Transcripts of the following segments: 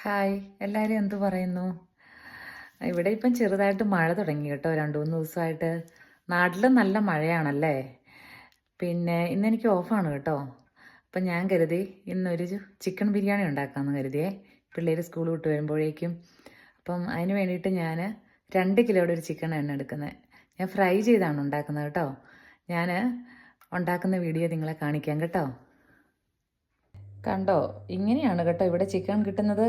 Hi, എല്ലാവരും എന്തു പറയുന്നു? ഇവിടെ ഇപ്പം ചെറുതായിട്ട് മഴ തുടങ്ങി കേട്ടോ. 2-3 ദിവസമായിട്ട് നാട്ടിലും നല്ല മഴയാണല്ലേ. പിന്നെ ഇന്നെനിക്ക് ഓഫാണ് കേട്ടോ. അപ്പം ഞാൻ കരുതി ഇന്നൊരു ചിക്കൻ ബിരിയാണി ഉണ്ടാക്കാമെന്ന് കരുതിയേ, പിള്ളേർ സ്കൂൾ വിട്ട് വരുമ്പോഴേക്കും. അപ്പം അതിന് വേണ്ടിയിട്ട് ഞാൻ 2 കിലോയുടെ ഒരു ചിക്കനാണ് എടുക്കുന്നത്. ഞാൻ ഫ്രൈ ചെയ്താണ് ഉണ്ടാക്കുന്നത് കേട്ടോ. ഞാൻ ഉണ്ടാക്കുന്ന വീഡിയോ നിങ്ങളെ കാണിക്കാം കേട്ടോ. കണ്ടോ, ഇങ്ങനെയാണ് കേട്ടോ ഇവിടെ ചിക്കൻ കിട്ടുന്നത്.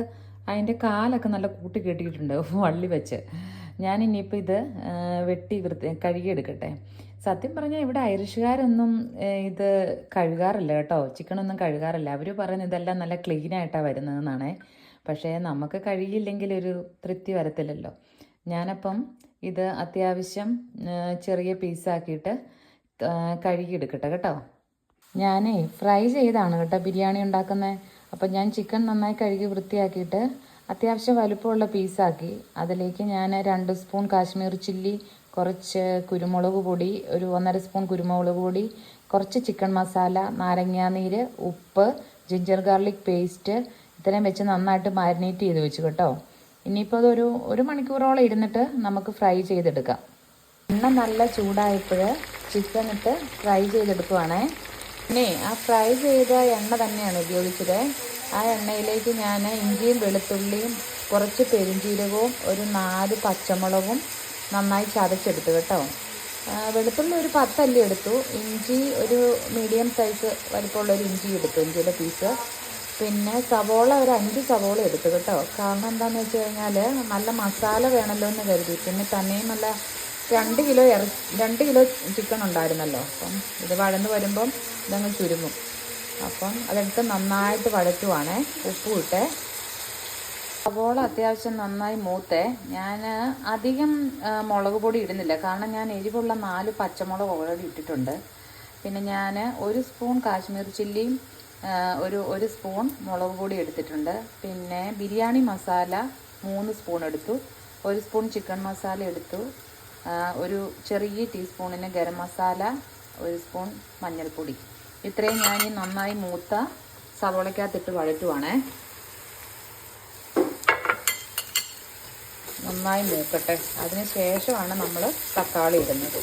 അതിൻ്റെ കാലൊക്കെ നല്ല കൂട്ടി കെട്ടിയിട്ടുണ്ട് വള്ളി വെച്ച്. ഞാനിനിയിപ്പോൾ ഇത് വെട്ടി കഴുകിയെടുക്കട്ടെ. സത്യം പറഞ്ഞാൽ ഇവിടെ ഐറിഷുകാരൊന്നും ഇത് കഴുകാറില്ല കേട്ടോ. ചിക്കനൊന്നും കഴുകാറില്ല. അവർ പറയുന്നത് ഇതെല്ലാം നല്ല ക്ലീനായിട്ടാണ് വരുന്നതെന്നാണ്. പക്ഷേ നമുക്ക് കഴുകിയില്ലെങ്കിൽ ഒരു തൃപ്തി വരത്തില്ലല്ലോ. ഞാനപ്പം ഇത് അത്യാവശ്യം ചെറിയ പീസാക്കിയിട്ട് കഴുകിയെടുക്കട്ടെ കേട്ടോ. ഞാനേ ഫ്രൈ ചെയ്താണ് കേട്ടോ ബിരിയാണി ഉണ്ടാക്കുന്നത്. അപ്പം ഞാൻ ചിക്കൻ നന്നായി കഴുകി വൃത്തിയാക്കിയിട്ട് അത്യാവശ്യം വലുപ്പമുള്ള പീസാക്കി അതിലേക്ക് ഞാൻ 2 സ്പൂൺ കാശ്മീർ ചില്ലി, കുറച്ച് കുരുമുളക് പൊടി, ഒരു 1.5 സ്പൂൺ കുരുമുളക് പൊടി, കുറച്ച് ചിക്കൻ മസാല, നാരങ്ങാനീര്, ഉപ്പ്, ജിഞ്ചർ ഗാർലിക് പേസ്റ്റ് ഇത്രയും വെച്ച് നന്നായിട്ട് മാരിനേറ്റ് ചെയ്ത് വെച്ചു കേട്ടോ. ഇനിയിപ്പോൾ അതൊരു 1 മണിക്കൂറോളം ഇരുന്നിട്ട് നമുക്ക് ഫ്രൈ ചെയ്തെടുക്കാം. എണ്ണ നല്ല ചൂടായപ്പോൾ ചിക്കൻ ഇട്ട് ഫ്രൈ ചെയ്തെടുക്കുവാണേ. പിന്നെ ആ ഫ്രൈ ചെയ്ത എണ്ണ തന്നെയാണ് ഉപയോഗിച്ചത്. ആ എണ്ണയിലേക്ക് ഞാൻ ഇഞ്ചിയും വെളുത്തുള്ളിയും കുറച്ച് പെരുംജീരകവും ഒരു 4 പച്ചമുളകും നന്നായി ചതച്ചെടുത്തു കേട്ടോ. വെളുത്തുള്ളി ഒരു 10 അല്ലി എടുത്തു. ഇഞ്ചി ഒരു മീഡിയം സൈസ് വലിപ്പമുള്ളൊരു ഇഞ്ചി എടുത്തു, ഇഞ്ചിയുടെ പീസ്. പിന്നെ സവോള ഒരു 5 സവോള എടുത്തു കേട്ടോ. കാരണം എന്താണെന്ന് വെച്ച് കഴിഞ്ഞാൽ നല്ല മസാല വേണമല്ലോ എന്ന് കരുതി. പിന്നെ തന്നെയും നല്ല 2 കിലോ ചിക്കൻ ഉണ്ടായിരുന്നല്ലോ. അപ്പം ഇത് വഴന്ന് വരുമ്പം ഇതങ്ങ് ചുരുങ്ങും. അപ്പം അതെടുത്ത് നന്നായിട്ട് വഴറ്റുവാണേ. ഉപ്പും ഇട്ടേ. സവോള അത്യാവശ്യം നന്നായി മൂത്തേ. ഞാൻ അധികം മുളക് പൊടി ഇടുന്നില്ല, കാരണം ഞാൻ എരിവുള്ള 4 പച്ചമുളക് ഓൾറെഡി ഇട്ടിട്ടുണ്ട്. പിന്നെ ഞാൻ 1 സ്പൂൺ കാശ്മീർ ചില്ലിയും ഒരു സ്പൂൺ മുളക് പൊടി എടുത്തിട്ടുണ്ട്. പിന്നെ ബിരിയാണി മസാല 3 സ്പൂൺ എടുത്തു. 1 സ്പൂൺ ചിക്കൻ മസാല എടുത്തു. ഒരു ചെറിയ ടീസ്പൂണിന് ഗരം മസാല, 1 സ്പൂൺ മഞ്ഞൾപ്പൊടി. ഇത്രയും ഞാൻ ഈ നന്നായി മൂത്ത സവോളയ്ക്കകത്തിട്ട് വഴറ്റുവാണേ. നന്നായി മൂക്കട്ടെ. അതിന് ശേഷമാണ് നമ്മൾ തക്കാളി ഇടുന്നത്.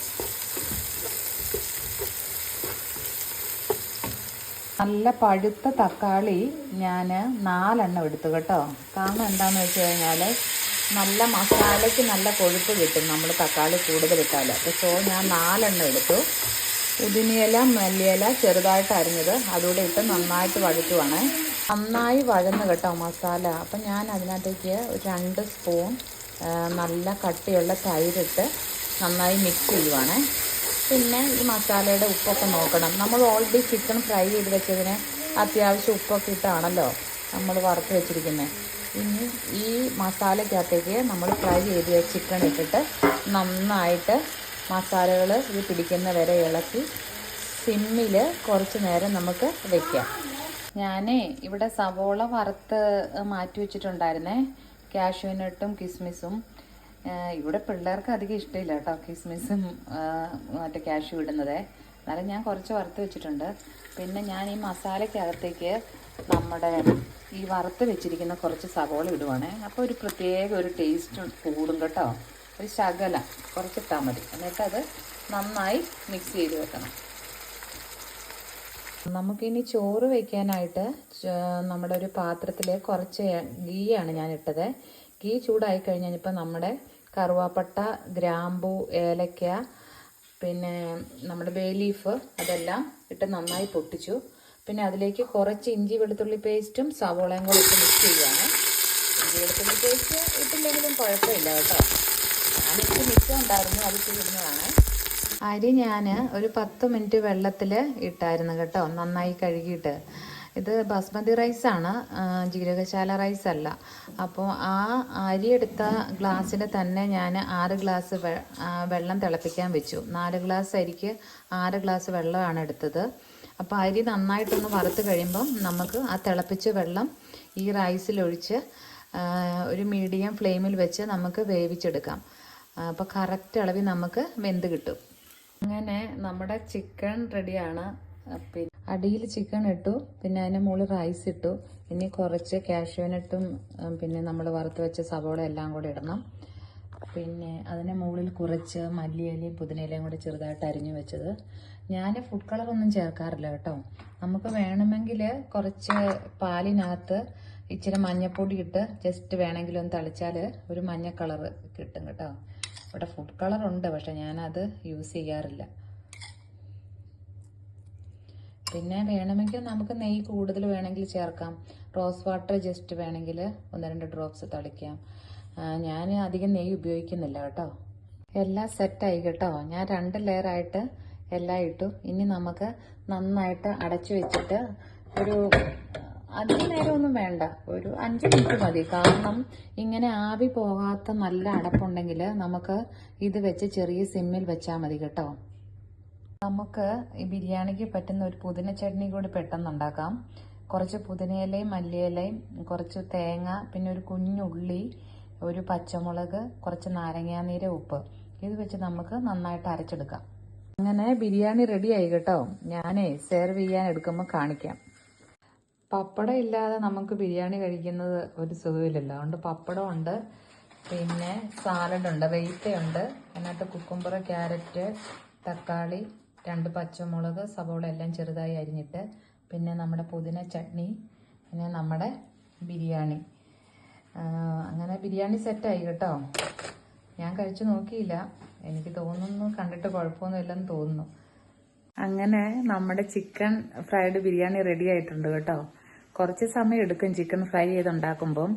നല്ല പഴുത്ത തക്കാളി ഞാൻ 4 എണ്ണം എടുത്തു കേട്ടോ. കാരണം എന്താണെന്ന് വെച്ച് കഴിഞ്ഞാൽ നല്ല മസാലയ്ക്ക് നല്ല കൊഴുപ്പ് കിട്ടും നമ്മൾ തക്കാളി കൂടുതലിട്ടാൽ. അപ്പോൾ ഞാൻ 4 എണ്ണം എടുത്തു. പുതിനയില, മല്ലിയില ചെറുതായിട്ട് അരിഞ്ഞത് അതുകൂടെ ഇട്ട് നന്നായിട്ട് വഴറ്റുവാണ്. നന്നായി വഴന്ന് കേട്ടോ മസാല. അപ്പം ഞാൻ അതിനകത്തേക്ക് ഒരു 2 സ്പൂൺ നല്ല കട്ടിയുള്ള തൈരിട്ട് നന്നായി മിക്സ് ചെയ്യുവാണ്. പിന്നെ ഈ മസാലയുടെ ഉപ്പൊക്കെ നോക്കണം. നമ്മൾ ഓൾറെഡി ചിക്കൻ ഫ്രൈ ചെയ്ത് വെച്ചതിന് അത്യാവശ്യം ഉപ്പൊക്കെ ഇട്ടാണല്ലോ നമ്മൾ വറുത്ത് വെച്ചിരിക്കുന്നത്. ഇനി ഈ മസാലയ്ക്കകത്തേക്ക് നമ്മൾ ഫ്രൈ ചെയ്ത് ചിക്കൻ ഇട്ടിട്ട് നന്നായിട്ട് മസാലകൾ ഇത് പിടിക്കുന്ന വരെ ഇളക്കി സിമ്മിൽ കുറച്ച് നേരം നമുക്ക് വയ്ക്കാം. ഞാനേ ഇവിടെ സവോള വറുത്ത് മാറ്റി വെച്ചിട്ടുണ്ടായിരുന്നേ. കാഷ്യൂനട്ടും കിസ്മിസും. ഇവിടെ പിള്ളേർക്ക് അധികം ഇഷ്ടമില്ല കേട്ടോ കിസ്മിസും മറ്റേ കാഷ്യൂ ഇടുന്നത്. എന്നാലും ഞാൻ കുറച്ച് വറുത്ത് വെച്ചിട്ടുണ്ട്. പിന്നെ ഞാൻ ഈ മസാലയ്ക്കകത്തേക്ക് നമ്മുടെ ഈ വറുത്ത് വെച്ചിരിക്കുന്ന കുറച്ച് സവോള ഇടുവാണേ. അപ്പോൾ ഒരു പ്രത്യേക ഒരു ടേസ്റ്റ് കൂടും കേട്ടോ. ഒരു ശകലം കുറച്ചിട്ടാൽ മതി. എന്നിട്ടത് നന്നായി മിക്സ് ചെയ്ത് വെക്കണം. നമുക്കിനി ചോറ് വയ്ക്കാനായിട്ട് നമ്മുടെ ഒരു പാത്രത്തിൽ കുറച്ച് ഗീയാണ് ഞാൻ ഇട്ടത്. ഗീ ചൂടായി കഴിഞ്ഞാൽ ഇപ്പോൾ നമ്മുടെ കറുവാപ്പട്ട, ഗ്രാമ്പൂ, ഏലക്ക, പിന്നെ നമ്മുടെ ബേ ലീഫ് അതെല്ലാം ഇട്ട് നന്നായി പൊട്ടിച്ചു. പിന്നെ അതിലേക്ക് കുറച്ച് ഇഞ്ചി വെളുത്തുള്ളി പേസ്റ്റും സവോളയും കൂടി ഇട്ട് മിക്സ് ചെയ്യുകയാണ്. ഇഞ്ചി വെളുത്തുള്ളി പേസ്റ്റ് ഇട്ടില്ലെങ്കിലും കുഴപ്പമില്ല കേട്ടോ. ഞാനിട്ട് മിക്സ് ഉണ്ടായിരുന്നു, അത് ചെയ്യുന്നതാണ്. അരി ഞാൻ ഒരു 10 മിനിറ്റ് വെള്ളത്തിൽ ഇട്ടായിരുന്നു കേട്ടോ, നന്നായി കഴുകിയിട്ട്. ഇത് ബസ്മതി റൈസാണ്, ജീരകശാല റൈസ് അല്ല. അപ്പോൾ ആ അരി എടുത്ത ഗ്ലാസ്സിൽ തന്നെ ഞാൻ 6 ഗ്ലാസ് വെള്ളം തിളപ്പിക്കാൻ വെച്ചു. 4 ഗ്ലാസ് അരിക്ക് 6 ഗ്ലാസ് വെള്ളമാണ് എടുത്തത്. അപ്പോൾ അരി നന്നായിട്ടൊന്ന് വറുത്ത് കഴിയുമ്പം നമുക്ക് ആ തിളപ്പിച്ച വെള്ളം ഈ റൈസിലൊഴിച്ച് ഒരു മീഡിയം ഫ്ലെയിമിൽ വെച്ച് നമുക്ക് വേവിച്ചെടുക്കാം. അപ്പോൾ കറക്റ്റ് അളവിൽ നമുക്ക് വെന്ത് കിട്ടും. അങ്ങനെ നമ്മുടെ ചിക്കൻ റെഡിയാണ്. പിന്നെ അടിയിൽ ചിക്കൻ ഇട്ടു, പിന്നെ അതിൻ്റെ മുകളിൽ റൈസ് ഇട്ടു. ഇനി കുറച്ച് കാഷ്യൂനട്ടും പിന്നെ നമ്മൾ വറുത്ത് വെച്ച സവോള എല്ലാം കൂടെ ഇടണം. പിന്നെ അതിന് മുകളിൽ കുറച്ച് മല്ലിയിലയും പുതിനയിലയും കൂടി ചെറുതായിട്ട് അരിഞ്ഞു വെച്ചത്. ഞാൻ ഫുഡ് കളറൊന്നും ചേർക്കാറില്ല കേട്ടോ. നമുക്ക് വേണമെങ്കിൽ കുറച്ച് പാലിനകത്ത് ഇച്ചിരി മഞ്ഞപ്പൊടി ഇട്ട് ജസ്റ്റ് വേണമെങ്കിൽ ഒന്ന് തളിച്ചാൽ ഒരു മഞ്ഞ കളർ കിട്ടും കേട്ടോ. ഇവിടെ ഫുഡ് കളറുണ്ട്, പക്ഷെ ഞാനത് യൂസ് ചെയ്യാറില്ല. പിന്നെ വേണമെങ്കിൽ നമുക്ക് നെയ്യ് കൂടുതൽ വേണമെങ്കിൽ ചേർക്കാം. റോസ് വാട്ടർ ജസ്റ്റ് വേണമെങ്കിൽ 1-2 ഡ്രോപ്സ് തളിക്കാം. ഞാൻ അധികം നെയ്യ് ഉപയോഗിക്കുന്നില്ല കേട്ടോ. എല്ലാം സെറ്റായി കേട്ടോ. ഞാൻ 2 ലെയറായിട്ട് എല്ലാം ഇട്ടു. ഇനി നമുക്ക് നന്നായിട്ട് അടച്ചു വെച്ചിട്ട് ഒരു അധികം നേരമൊന്നും വേണ്ട, ഒരു 5 മിനിറ്റ് മതി. കാരണം ഇങ്ങനെ ആവി പോകാത്ത നല്ല അടപ്പുണ്ടെങ്കിൽ നമുക്ക് ഇത് വെച്ച് ചെറിയ സിമ്മിൽ വെച്ചാൽ മതി കേട്ടോ. നമുക്ക് ഈ ബിരിയാണിക്ക് പറ്റുന്ന ഒരു പുതിന ചട്നി കൂടി പെട്ടെന്ന് ഉണ്ടാക്കാം. കുറച്ച് പുതിനയിലയും മല്ലിയിലയും കുറച്ച് തേങ്ങ, പിന്നെ ഒരു കുഞ്ഞുള്ളി, ഒരു പച്ചമുളക്, കുറച്ച് നാരങ്ങാനീര്, ഉപ്പ്, ഇത് വെച്ച് നമുക്ക് നന്നായിട്ട് അരച്ചെടുക്കാം. അങ്ങനെ ബിരിയാണി റെഡിയായി കേട്ടോ. ഞാനേ സെർവ് ചെയ്യാൻ എടുക്കുമ്പോൾ കാണിക്കാം. പപ്പടം ഇല്ലാതെ നമുക്ക് ബിരിയാണി കഴിക്കുന്നത് ഒരു സുഖമില്ലല്ലോ. അതുകൊണ്ട് പപ്പടം ഉണ്ട്, പിന്നെ സാലഡുണ്ട്, റെയ്ത്തയുണ്ട്, അതിനകത്ത് കുക്കുംബർ, ക്യാരറ്റ്, തക്കാളി, 2 പച്ചമുളക്, സവോള എല്ലാം ചെറുതായി അരിഞ്ഞിട്ട്, പിന്നെ നമ്മുടെ പുതിന ചട്നി, പിന്നെ നമ്മുടെ ബിരിയാണി. അങ്ങനെ ബിരിയാണി സെറ്റായി കേട്ടോ. ഞാൻ കഴിച്ചു നോക്കിയില്ല, എനിക്ക് തോന്നുന്നു കണ്ടിട്ട് കുഴപ്പമൊന്നുമില്ലെന്ന് തോന്നുന്നു. അങ്ങനെ നമ്മുടെ ചിക്കൻ ഫ്രൈഡ് ബിരിയാണി റെഡി ആയിട്ടുണ്ട് കേട്ടോ. കുറച്ച് സമയം എടുക്കും ചിക്കൻ ഫ്രൈ ചെയ്തുണ്ടാക്കുമ്പോൾ.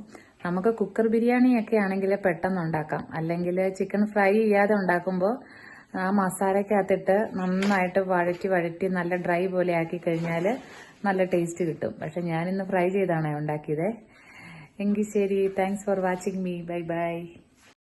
നമുക്ക് കുക്കർ ബിരിയാണിയൊക്കെ ആണെങ്കിൽ പെട്ടെന്ന് ഉണ്ടാക്കാം. അല്ലെങ്കിൽ ചിക്കൻ ഫ്രൈ ചെയ്യാതെ ഉണ്ടാക്കുമ്പോൾ ആ മസാലക്കകത്തിട്ട് നന്നായിട്ട് വഴറ്റി നല്ല ഡ്രൈ പോലെ ആക്കി കഴിഞ്ഞാൽ നല്ല ടേസ്റ്റ് കിട്ടും. പക്ഷെ ഞാനിന്ന് ഫ്രൈ ചെയ്താണ് ഉണ്ടാക്കിയത്. എങ്കിൽ ശരി, thanks for watching me. Bye bye.